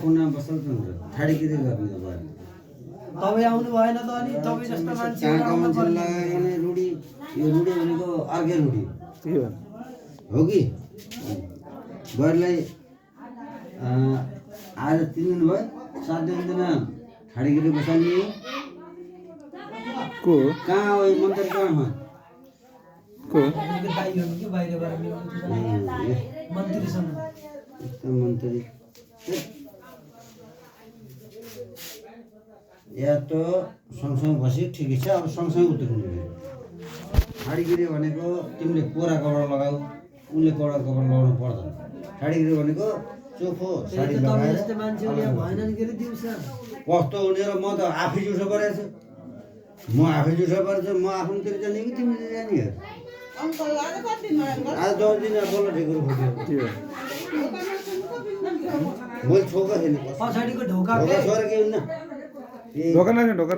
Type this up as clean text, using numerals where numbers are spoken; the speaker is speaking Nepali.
कुना बसल त हुन्छ ठाडीगिरी गर्ने अब तपाईँ आउनु भएन त अनि तपाईँ जस्तो मान्छे काँकामा जिल्ला लगाउने रुडी यो रुडी भनेको अर्कै रुडी के हो कि गरलाई आज 3 दिन भयो 7 दिन ठाडीगिरी बसाल्ने को कहाँ हो यो मन्दिर कहाँ हो को दाइ हो कि बाहिरबाट मन्त्रीसँग मन्त्री या त सँगसँगै बसी ठिकै छ अब सँगसँगै उत्रिनु ठाडीगिरी भनेको तिमीले कोरा कपडा लगाऊ उनले कोरा कपडा लगाउनु पर्दैन ठाडीगिरी भनेको चोखो साडी लगाएर जस्तै मान्छेले भएनन् के रे दिउँसो कस्तो हुने र म त आफै जुठो परेको छु म आफै जुठो परेको छु म आफ्नोतिर जाने कि तिमीले जाने हो आज 10 दिन बल्ल ढेकुरो फुट्यो मैले छोएको छैन पछाडिको ढोका छोरा के हुन्न ढोका